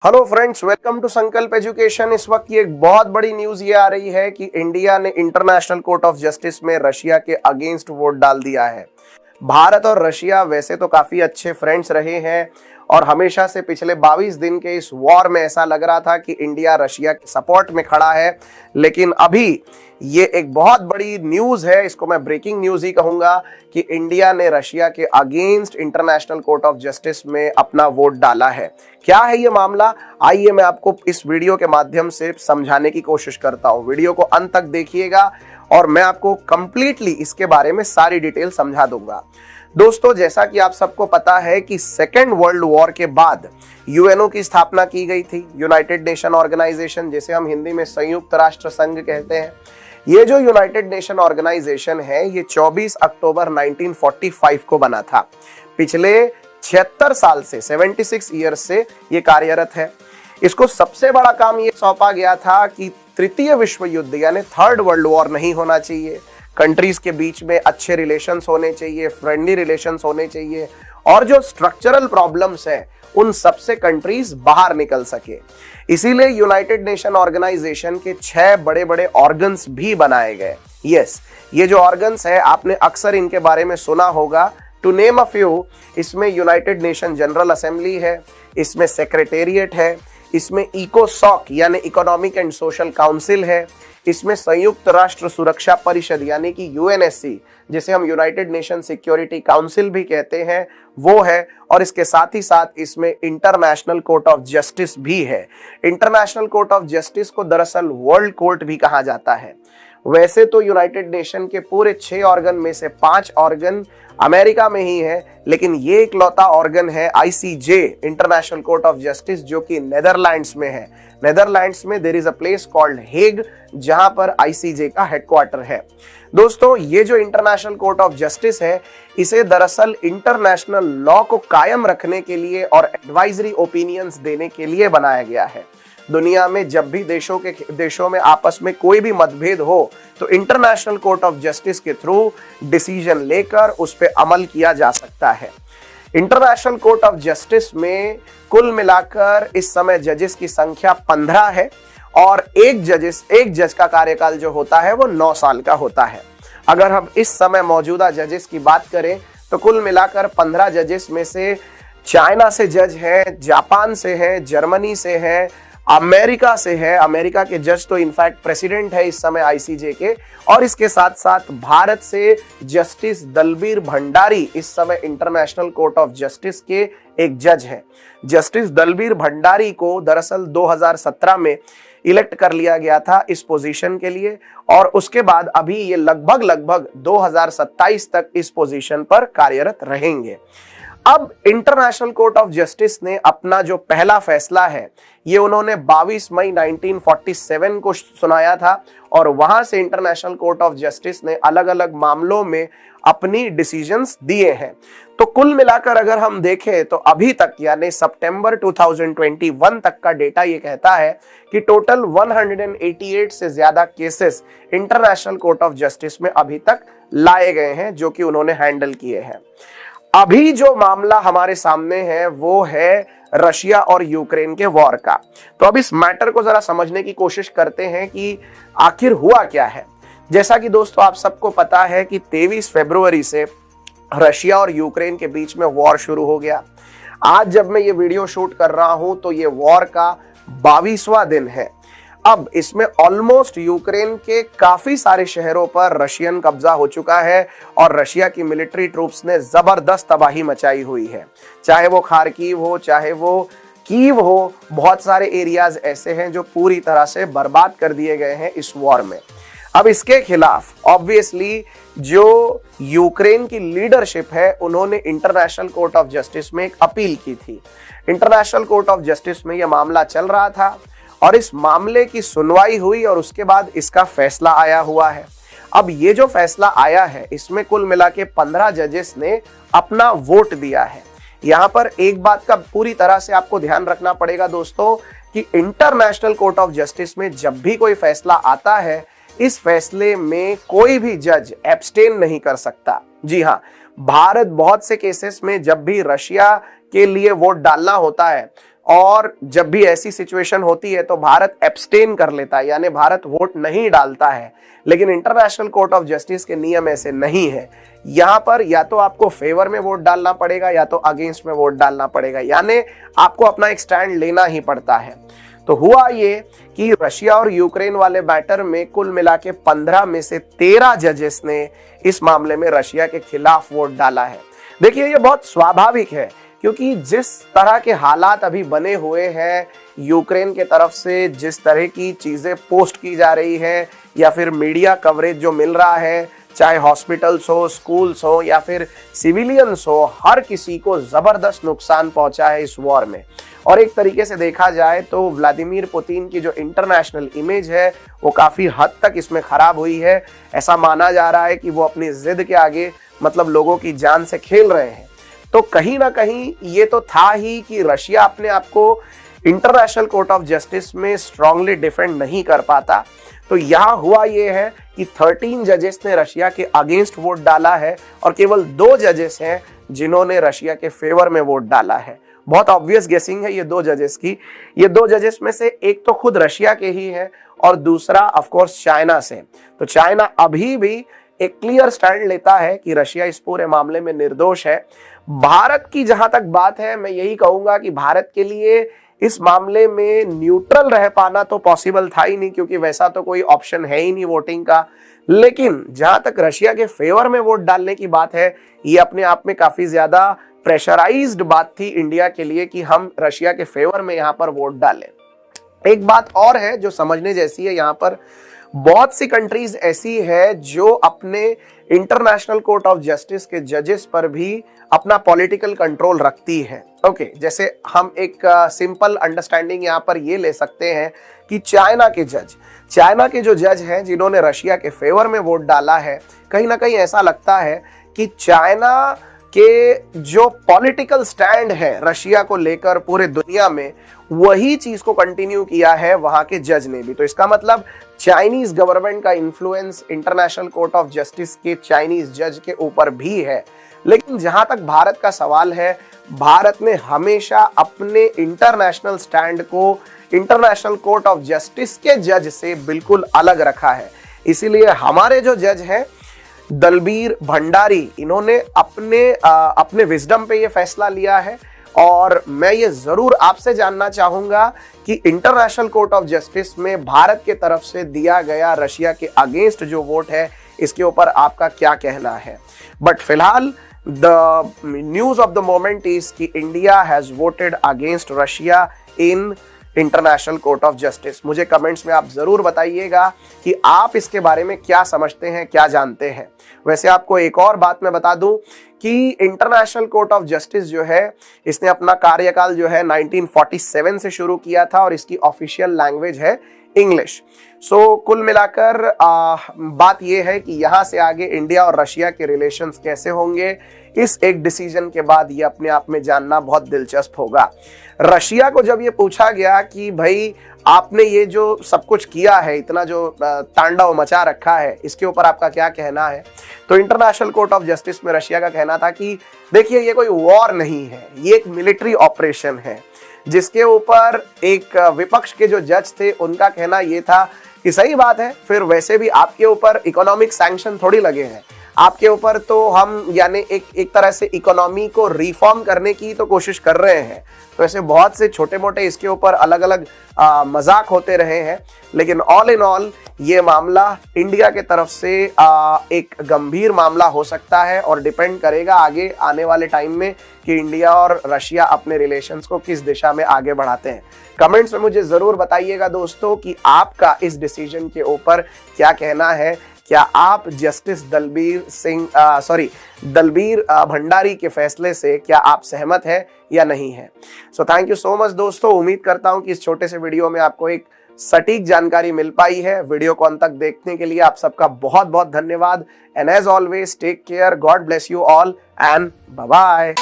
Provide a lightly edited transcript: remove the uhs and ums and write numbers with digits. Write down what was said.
Hello friends, welcome to संकल्प education. इस वक्त की एक बहुत बड़ी न्यूज ये आ रही है कि इंडिया ने इंटरनेशनल कोर्ट ऑफ जस्टिस में रशिया के अगेंस्ट वोट डाल दिया है। भारत और रशिया वैसे तो काफी अच्छे फ्रेंड्स रहे हैं और हमेशा से पिछले 22 दिन के इस वॉर में ऐसा लग रहा था कि इंडिया रशिया के सपोर्ट में खड़ा है, लेकिन अभी ये एक बहुत बड़ी न्यूज है, इसको मैं ब्रेकिंग न्यूज ही कहूंगा कि इंडिया ने रशिया के against international court of justice में अपना वोट डाला है। क्या है ये मामला, आइए मैं आपको इस वीडियो के माध्यम से समझाने की कोशिश करता हूं। वीडियो को अंत तक देखिएगा और मैं आपको कंप्लीटली इसके बारे में सारी डिटेल समझा दूंगा। दोस्तों, जैसा कि आप सबको पता है कि सेकेंड वर्ल्ड वॉर के बाद यूएनओ की स्थापना की गई थी, यूनाइटेड नेशन ऑर्गेनाइजेशन, जिसे हम हिंदी में संयुक्त राष्ट्र संघ कहते हैं। ये जो यूनाइटेड नेशन ऑर्गेनाइजेशन है, ये 24 अक्टूबर 1945 को बना था। पिछले 76 साल से 76 ईयर्स से ये कार्यरत है। इसको सबसे बड़ा काम ये सौंपा गया था कि तृतीय विश्व युद्ध यानी थर्ड वर्ल्ड वॉर नहीं होना चाहिए, कंट्रीज के बीच में अच्छे रिलेशंस होने चाहिए, फ्रेंडली रिलेशंस होने चाहिए और जो स्ट्रक्चरल प्रॉब्लम्स हैं उन सबसे कंट्रीज बाहर निकल सके। इसीलिए यूनाइटेड नेशन ऑर्गेनाइजेशन के 6 बड़े बड़े ऑर्गन्स भी बनाए गए। यस, ये जो ऑर्गन्स है आपने अक्सर इनके बारे में सुना होगा। टू नेम अ फ्यू, इसमें यूनाइटेड नेशन जनरल असेंबली है, इसमें सेक्रेटेरिएट है, इसमें इकोसॉक यानी इकोनॉमिक एंड सोशल काउंसिल है, इसमें संयुक्त राष्ट्र सुरक्षा परिषद यानी कि यूएनएससी, जिसे हम यूनाइटेड नेशन सिक्योरिटी काउंसिल भी कहते हैं, वो है, और इसके साथ ही साथ इसमें इंटरनेशनल कोर्ट ऑफ जस्टिस भी है। इंटरनेशनल कोर्ट ऑफ जस्टिस को दरअसल वर्ल्ड कोर्ट भी कहा जाता है। वैसे तो यूनाइटेड नेशन के पूरे 6 ऑर्गन में से 5 ऑर्गन अमेरिका में ही है, लेकिन ये इकलौता ऑर्गन है ICJ, international court of justice, जो कि नेदरलैंड्स में है। नेदरलैंड्स में there is a place called Hague, जहां पर आईसीजे का हेडक्वार्टर है। दोस्तों, ये जो इंटरनेशनल कोर्ट ऑफ जस्टिस है, इसे दरअसल इंटरनेशनल लॉ को कायम रखने के लिए और एडवाइजरी ओपिनियंस देने के लिए बनाया गया है। दुनिया में जब भी देशों में आपस में कोई भी मतभेद हो तो इंटरनेशनल कोर्ट ऑफ जस्टिस के थ्रू डिसीजन लेकर उस पर अमल किया जा सकता है। इंटरनेशनल कोर्ट ऑफ जस्टिस में कुल मिलाकर इस समय जजेस की संख्या 15 है और एक जज का कार्यकाल जो होता है वो 9 साल का होता है। अगर हम इस समय मौजूदा जजेस की बात करें तो कुल मिलाकर 15 जजेस में से चाइना से जज हैं, जापान से हैं, जर्मनी से हैं, अमेरिका से है। अमेरिका के जज तो इनफैक्ट प्रेसिडेंट है इस समय आईसीजे के, और इसके साथ साथ भारत से जस्टिस दलबीर भंडारी इस समय इंटरनेशनल कोर्ट ऑफ जस्टिस के एक जज हैं। जस्टिस दलबीर भंडारी को दरअसल 2017 में इलेक्ट कर लिया गया था इस पोजीशन के लिए, और उसके बाद अभी ये लगभग 2027 तक इस पोजीशन पर कार्यरत रहेंगे। अब इंटरनेशनल कोर्ट ऑफ जस्टिस ने अपना जो पहला फैसला है ये उन्होंने 22 मई 1947 को सुनाया था, और वहां से इंटरनेशनल कोर्ट ऑफ जस्टिस ने अलग अलग मामलों में अपनी डिसीजंस दिए हैं। तो कुल मिलाकर अगर हम देखें तो अभी तक यानी सितंबर 2021 तक का डेटा ये कहता है कि टोटल 188 से ज्यादा cases international court of justice में अभी तक लाए गए हैं, जो कि उन्होंने हैंडल किए हैं। अभी जो मामला हमारे सामने है वो है रशिया और यूक्रेन के वॉर का। तो अब इस मैटर को जरा समझने की कोशिश करते हैं कि आखिर हुआ क्या है। जैसा कि दोस्तों आप सबको पता है कि 23 फरवरी से रशिया और यूक्रेन के बीच में वॉर शुरू हो गया। आज जब मैं ये वीडियो शूट कर रहा हूं तो ये वॉर का 22वां दिन है। अब इसमें ऑलमोस्ट यूक्रेन के काफी सारे शहरों पर रशियन कब्जा हो चुका है और रशिया की मिलिट्री ट्रूप्स ने जबरदस्त तबाही मचाई हुई है। चाहे वो खार्किव हो, चाहे वो कीव हो, बहुत सारे एरियाज ऐसे हैं जो पूरी तरह से बर्बाद कर दिए गए हैं इस वॉर में। अब इसके खिलाफ ऑब्वियसली जो यूक्रेन की लीडरशिप है उन्होंने इंटरनेशनल कोर्ट ऑफ जस्टिस में एक अपील की थी। इंटरनेशनल कोर्ट ऑफ जस्टिस में यह मामला चल रहा था और इस मामले की सुनवाई हुई और उसके बाद इसका फैसला आया हुआ है। अब ये जो फैसला आया है इसमें कुल मिला के 15 जजेस ने अपना वोट दिया है। यहाँ पर एक बात का पूरी तरह से आपको ध्यान रखना पड़ेगा दोस्तों कि इंटरनेशनल कोर्ट ऑफ जस्टिस में जब भी कोई फैसला आता है, इस फैसले में कोई भी जज एब्सटेन नहीं कर सकता। जी हाँ, भारत बहुत से केसेस में जब भी रशिया के लिए वोट डालना होता है और जब भी ऐसी सिचुएशन होती है तो भारत एब्सटेन कर लेता है, यानी भारत वोट नहीं डालता है। लेकिन इंटरनेशनल कोर्ट ऑफ जस्टिस के नियम ऐसे नहीं है। यहां पर या तो आपको फेवर में वोट डालना पड़ेगा या तो अगेंस्ट में वोट डालना पड़ेगा, यानी आपको अपना एक स्टैंड लेना ही पड़ता है। तो हुआ ये कि रशिया और यूक्रेन वाले मैटर में कुल मिला के 15 में से 13 जजेस ने इस मामले में रशिया के खिलाफ वोट डाला है। देखिए, ये बहुत स्वाभाविक है, क्योंकि जिस तरह के हालात अभी बने हुए हैं, यूक्रेन के तरफ से जिस तरह की चीजें पोस्ट की जा रही है या फिर मीडिया कवरेज जो मिल रहा है, चाहे हॉस्पिटल्स हो, स्कूल्स हो या फिर सिविलियंस हो, हर किसी को जबरदस्त नुकसान पहुंचा है इस वॉर में। और एक तरीके से देखा जाए तो व्लादिमीर पुतिन की जो इंटरनेशनल इमेज है वो काफी हद तक इसमें खराब हुई है। ऐसा माना जा रहा है कि वो अपनी जिद के आगे मतलब लोगों की जान से खेल रहे हैं। तो कहीं ना कहीं ये तो था ही कि रशिया अपने आप को इंटरनेशनल कोर्ट ऑफ जस्टिस में स्ट्रांगली डिफेंड नहीं कर पाता। तो यहां हुआ ये है कि 13 जजेस ने रशिया के अगेंस्ट वोट डाला है और केवल 2 जजेस हैं जिन्होंने रशिया के फेवर में वोट डाला है। बहुत ऑब्वियस गेसिंग है ये 2 जजेस की। ये 2 जजेस में से एक तो खुद रशिया के ही है और दूसरा ऑफ कोर्स चाइना से। तो चाइना अभी भी एक क्लियर स्टैंड लेता है कि रशिया इस पूरे मामले में निर्दोष है। भारत की जहां तक बात है, मैं यही कहूंगा कि भारत के लिए इस मामले में न्यूट्रल रह पाना तो पॉसिबल था ही नहीं, क्योंकि वैसा तो कोई ऑप्शन है ही नहीं वोटिंग का। लेकिन जहां तक रशिया के फेवर में वोट डालने की बात है, ये अपने आप में काफी ज्यादा प्रेशराइज्ड बात थी इंडिया के लिए कि हम रशिया के फेवर में यहां पर वोट डालें। एक बात और है जो समझने जैसी है, यहां पर बहुत सी कंट्रीज ऐसी है जो अपने इंटरनेशनल कोर्ट ऑफ जस्टिस के जजेस पर भी अपना पॉलिटिकल कंट्रोल रखती है। ओके, जैसे हम एक सिंपल अंडरस्टैंडिंग यहां पर ये ले सकते हैं कि चाइना के जो जज हैं जिन्होंने रशिया के फेवर में वोट डाला है, कहीं ना कहीं ऐसा लगता है कि चाइना के जो पॉलिटिकल स्टैंड है रशिया को लेकर पूरे दुनिया में, वही चीज को कंटिन्यू किया है वहां के जज ने भी। तो इसका मतलब चाइनीज गवर्नमेंट का influence international court of justice के चाइनीज जज के ऊपर भी है। लेकिन जहां तक भारत का सवाल है, भारत ने हमेशा अपने इंटरनेशनल स्टैंड को इंटरनेशनल कोर्ट ऑफ जस्टिस के जज से बिल्कुल अलग रखा है। इसीलिए हमारे जो जज हैं दलबीर भंडारी, इन्होंने अपने विजडम पे ये फैसला लिया है। और मैं ये जरूर आपसे जानना चाहूंगा कि इंटरनेशनल कोर्ट ऑफ जस्टिस में भारत के तरफ से दिया गया रशिया के अगेंस्ट जो वोट है, इसके ऊपर आपका क्या कहना है। बट फिलहाल the news of the moment is कि India has voted against Russia in International court of Justice. मुझे कमेंट्स में आप जरूर बताइएगा कि आप इसके बारे में क्या समझते हैं, क्या जानते हैं। वैसे आपको एक और बात मैं बता दूं कि इंटरनेशनल कोर्ट ऑफ जस्टिस जो है, इसने अपना कार्यकाल जो है 1947 से शुरू किया था और इसकी ऑफिशियल लैंग्वेज है इंग्लिश। सो कुल मिलाकर बात यह है कि यहां से आगे इंडिया और रशिया के रिलेशंस कैसे होंगे, इस एक डिसीजन के बाद ये अपने आप में जानना बहुत दिलचस्प होगा। रशिया को जब ये पूछा गया कि भाई आपने ये जो सब कुछ किया है, इतना जो तांडव मचा रखा है, इसके ऊपर आपका क्या कहना है, तो इंटरनेशनल कोर्ट ऑफ जस्टिस में रशिया का कहना था कि देखिए ये कोई वॉर नहीं है, ये एक मिलिट्री ऑपरेशन है। जिसके ऊपर एक विपक्ष के जो जज थे उनका कहना ये था कि सही बात है, फिर वैसे भी आपके ऊपर इकोनॉमिक सैंक्शन थोड़ी लगे हैं, आपके ऊपर तो हम यानी एक तरह से इकोनॉमी को रिफॉर्म करने की तो कोशिश कर रहे हैं। तो ऐसे बहुत से छोटे मोटे इसके ऊपर अलग अलग मजाक होते रहे हैं। लेकिन ऑल इन ऑल ये मामला इंडिया के तरफ से एक गंभीर मामला हो सकता है और डिपेंड करेगा आगे आने वाले टाइम में कि इंडिया और रशिया अपने रिलेशंस को किस दिशा में आगे बढ़ाते हैं। कमेंट्स में मुझे जरूर बताइएगा दोस्तों कि आपका इस डिसीजन के ऊपर क्या कहना है। क्या आप जस्टिस दलबीर भंडारी के फैसले से क्या आप सहमत है या नहीं है। So thank you so much दोस्तों। उम्मीद करता हूं कि इस छोटे से वीडियो में आपको एक सटीक जानकारी मिल पाई है। वीडियो को अंत तक देखने के लिए आप सबका बहुत बहुत धन्यवाद। And as always take care, God bless you all and bye bye.